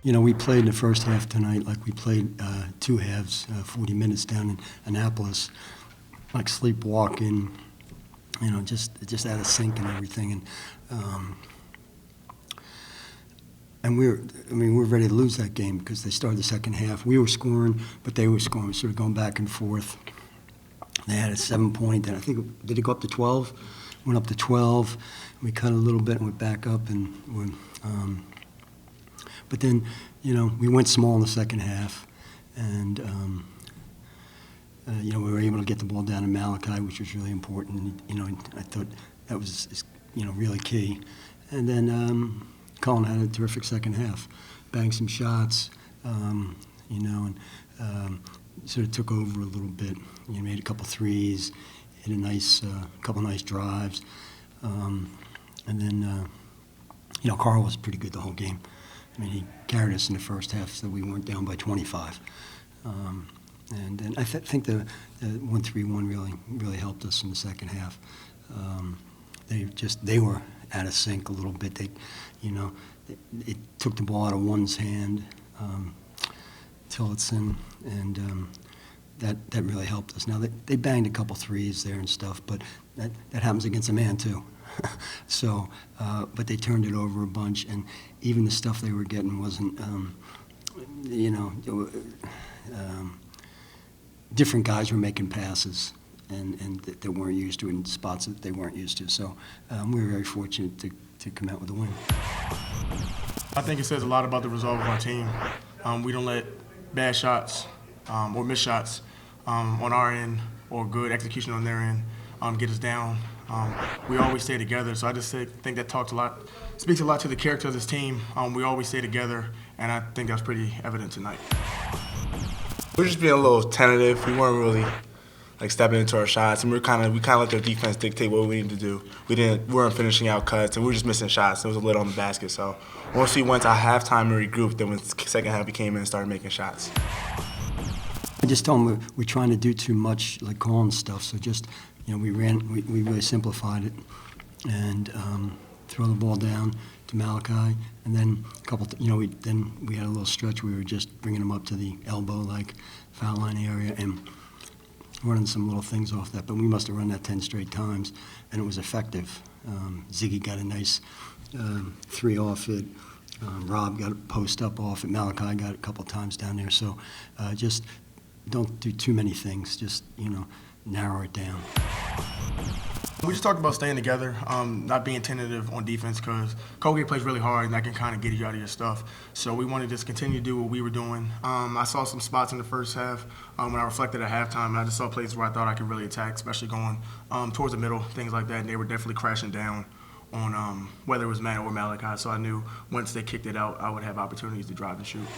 You know, we played in the first half tonight like we played two halves, 40 minutes down in Annapolis, like sleepwalking, you know, just out of sync and everything. And we were ready to lose that game because they started the second half. We were scoring, but they were scoring, sort of going back and forth. They had a 7-point, and I think, did it go up to 12? Went up to 12. We cut a little bit and went back up, and but then, you know, we went small in the second half, and you know, we were able to get the ball down to Malachi, which was really important. You know, I thought that was, you know, really key. And then Cullen had a terrific second half, banged some shots, you know, and sort of took over a little bit. You know, made a couple threes, hit a couple nice drives, and then you know, Karl was pretty good the whole game. I mean, he carried us in the first half, so we weren't down by 25. And I think the 1-3-1 really helped us in the second half. They were out of sync a little bit. They, you know, it took the ball out of one's hand, Tillotson, and that really helped us. Now they banged a couple threes there and stuff, but that happens against a man too. So, but they turned it over a bunch, and even the stuff they were getting wasn't, you know, different guys were making passes, and that they weren't used to in spots that they weren't used to. So we were very fortunate to come out with a win. I think it says a lot about the resolve of our team. We don't let bad shots or missed shots on our end or good execution on their end get us down. We always stay together, so I just think that speaks a lot to the character of this team. We always stay together, and I think that's pretty evident tonight. We're just being a little tentative. We weren't really like stepping into our shots, and we kind of let their defense dictate what we needed to do. We weren't finishing out cuts, and we were just missing shots. There was a lid on the basket. So once we went to halftime and regrouped, then when the second half we came in and started making shots. I just told them we're trying to do too much, like calling stuff. So just, you know, we really simplified it, and throw the ball down to Malachi, and then a couple. You know, we had a little stretch. We were just bringing them up to the elbow, like foul line area, and running some little things off that. But we must have run that 10 straight times, and it was effective. Ziggy got a nice 3 off it. Rob got a post up off it. Malachi got it a couple times down there. So just don't do too many things. Just, you know, narrow it down. We just talked about staying together, not being tentative on defense, because Colgate plays really hard, and that can kind of get you out of your stuff. So we wanted to just continue to do what we were doing. I saw some spots in the first half when I reflected at halftime, and I just saw places where I thought I could really attack, especially going towards the middle, things like that, and they were definitely crashing down on whether it was Matt or Malachi. So I knew once they kicked it out, I would have opportunities to drive and shoot.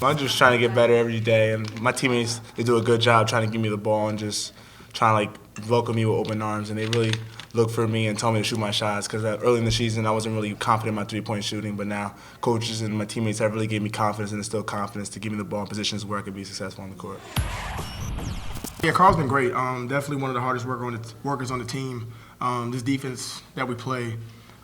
I'm just trying to get better every day, and my teammates, they do a good job trying to give me the ball and just trying to like welcome me with open arms, and they really look for me and tell me to shoot my shots, because early in the season I wasn't really confident in my three-point shooting, but now coaches and my teammates have really gave me confidence and instilled confidence to give me the ball in positions where I could be successful on the court. Yeah, Karl's been great. Definitely one of the hardest workers on the team. This defense that we play,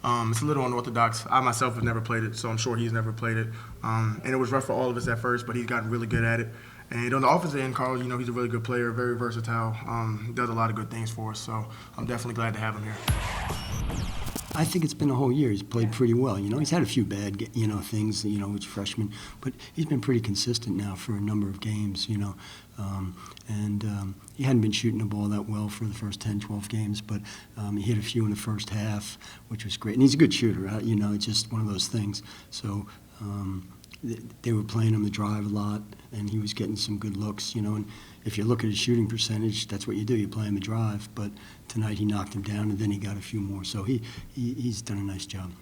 it's a little unorthodox. I myself have never played it, so I'm sure he's never played it. And it was rough for all of us at first, but he's gotten really good at it. And on the offensive end, Karl, you know, he's a really good player, very versatile. He does a lot of good things for us, so I'm definitely glad to have him here. I think it's been a whole year. He's played pretty well. You know, he's had a few bad, you know, things, you know, as a freshman, but he's been pretty consistent now for a number of games, you know. He hadn't been shooting the ball that well for the first 10, 12 games, but he hit a few in the first half, which was great. And he's a good shooter, you know, it's just one of those things. So they were playing him to drive a lot, and he was getting some good looks, you know. And if you look at his shooting percentage, that's what you do. You play him to drive. But tonight he knocked him down, and then he got a few more. So he's done a nice job.